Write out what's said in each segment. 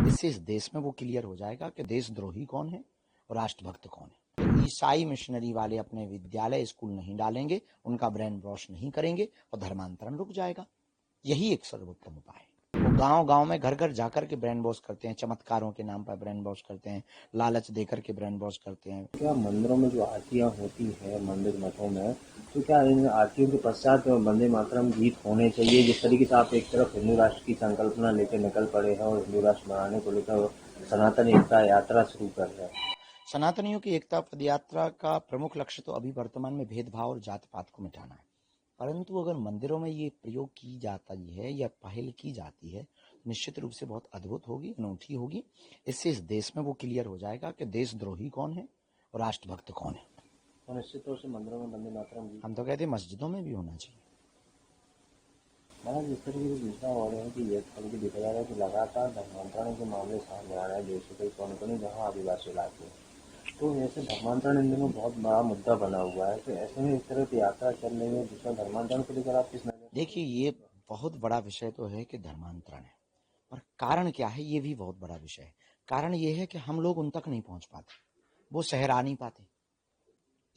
इससे इस देश में वो क्लियर हो जाएगा कि देशद्रोही कौन है और राष्ट्रभक्त कौन है। ईसाई मिशनरी वाले अपने विद्यालय स्कूल नहीं डालेंगे, उनका ब्रेन वॉश नहीं करेंगे और धर्मांतरण रुक जाएगा। यही एक सर्वोत्तम उपाय है। वो गांव गांव में घर घर जाकर के ब्रेन वॉश करते हैं, चमत्कारों के नाम पर ब्रेन वॉश करते हैं, लालच देकर के ब्रेन वॉश करते हैं। क्या मंदिरों में जो आरतियां होती है मंदिर मठों में, तो क्या इन आरतियों के पश्चात वंदे मातरम गीत होने चाहिए? जिस तरीके से आप एक तरफ हिंदू राष्ट्र की संकल्पना लेकर निकल पड़े हैं और हिंदू राष्ट्र बनाने को लेकर सनातन एकता यात्रा शुरू कर रहे हैं। सनातनियों की एकता पद यात्रा का प्रमुख लक्ष्य तो अभी वर्तमान में भेदभाव और जात पात को मिटाना है, परंतु अगर मंदिरों में ये प्रयोग की जाती है या पहल की जाती है, निश्चित रूप से बहुत अद्भुत होगी, अनूठी होगी। इससे इस देश में वो क्लियर हो जाएगा कि देशद्रोही कौन है और राष्ट्रभक्त कौन है। तो निश्चित तौर से मंदिरों में वंदे मातरम गीत, हम तो कहते हैं मस्जिदों में भी होना चाहिए। महाराज, जिस तरीके से सूचना हो रही है कि ये बल्कि देखा जा रहा है कि लगातार धर्मांतरण के मामले सामने आ रहे हैं देश के कोने कोने जहाँ आदिवासी इलाके हैं। तो ऐसे धर्मांतरण इन दिनों बहुत बड़ा मुद्दा बना हुआ है। तो ऐसे में इस तरह की यात्रा चल रही है जिसमें धर्मांतरण को लेकर आप किस नजर? देखिए, ये बहुत बड़ा विषय तो है कि धर्मांतरण है, पर कारण क्या है ये भी बहुत बड़ा विषय है। कारण ये है कि हम लोग उन तक नहीं पहुंच पाते, वो शहर आ नहीं पाते,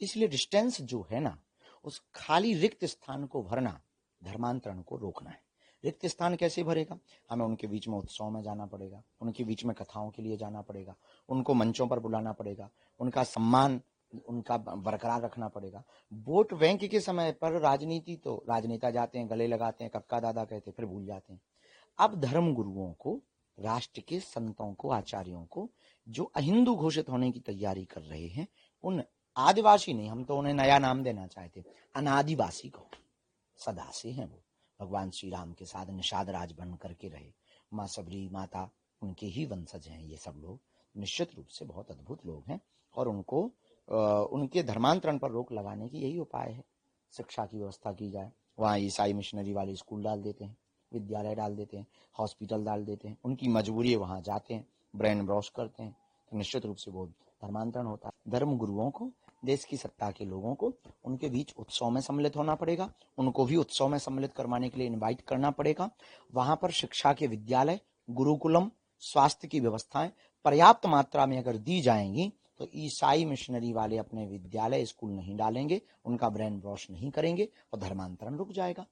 इसलिए डिस्टेंस जो है ना, उस खाली रिक्त स्थान को भरना, धर्मांतरण को रोकना है। रिक्त स्थान कैसे भरेगा? हमें उनके बीच में उत्सव में जाना पड़ेगा, उनके बीच में कथाओं के लिए जाना पड़ेगा, उनको मंचों पर बुलाना पड़ेगा, उनका सम्मान उनका बरकरार रखना पड़ेगा। वोट बैंक के समय पर राजनीति तो राजनेता जाते हैं, गले लगाते हैं, कक्का दादा कहते, फिर भूल जाते हैं। अब धर्म गुरुओं को, राष्ट्र के संतों को, आचार्यों को, जो अहिंदू घोषित होने की तैयारी कर रहे हैं, उन आदिवासी नहीं, हम तो उन्हें नया नाम देना चाहते, अनादिवासी को, सदा से हैं वो, भगवान श्री राम के साथ निषाद राज बन करके रहे, माँ सबरी माता उनके ही वंशज हैं ये सब लोग। निश्चित रूप से बहुत अद्भुत लोग हैं और उनको उनके धर्मांतरण पर रोक लगाने की यही उपाय है। शिक्षा की व्यवस्था की जाए, वहाँ ईसाई मिशनरी वाले स्कूल डाल देते हैं, विद्यालय डाल देते हैं, हॉस्पिटल डाल देते हैं, उनकी मजबूरी है, वहाँ जाते हैं, ब्रेन वॉश करते हैं, तो निश्चित रूप से वो धर्मांतरण होता है। धर्म गुरुओं को, देश की सत्ता के लोगों को उनके बीच उत्सव में सम्मिलित होना पड़ेगा, उनको भी उत्सव में सम्मिलित करवाने के लिए इनवाइट करना पड़ेगा। वहां पर शिक्षा के विद्यालय, गुरुकुलम, स्वास्थ्य की व्यवस्थाएं पर्याप्त मात्रा में अगर दी जाएंगी तो ईसाई मिशनरी वाले अपने विद्यालय स्कूल नहीं डालेंगे, उनका ब्रेन वॉश नहीं करेंगे और धर्मांतरण रुक जाएगा।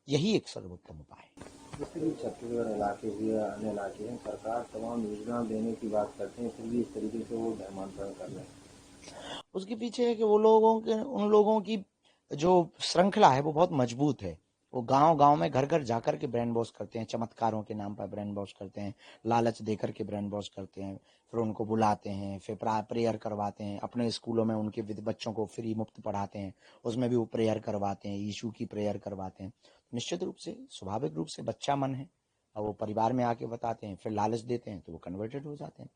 यही एक सर्वोत्तम उपाय है। जैसे कि छत्तीसगढ़ इलाके हुए अन्य इलाके हैं, सरकार तमाम योजना देने की बात करते हैं, फिर भी इस तरीके से वो धर्मांतरण कर रहे हैं। उसके पीछे है कि उन लोगों की जो श्रृंखला है वो बहुत मजबूत है। वो गांव गांव में घर घर जाकर के ब्रेन वॉश करते हैं, चमत्कारों के नाम पर ब्रेन वॉश करते हैं, लालच देकर के ब्रेन वॉश करते हैं, फिर उनको बुलाते हैं, फिर प्रेयर करवाते हैं, अपने स्कूलों में उनके बच्चों को फ्री मुफ्त पढ़ाते हैं, उसमें भी वो प्रेयर करवाते हैं, यीशु की प्रेयर करवाते हैं। निश्चित रूप से स्वाभाविक रूप से बच्चा मन है, और वो परिवार में आके बताते हैं, फिर लालच देते हैं तो वो कन्वर्टेड हो जाते हैं।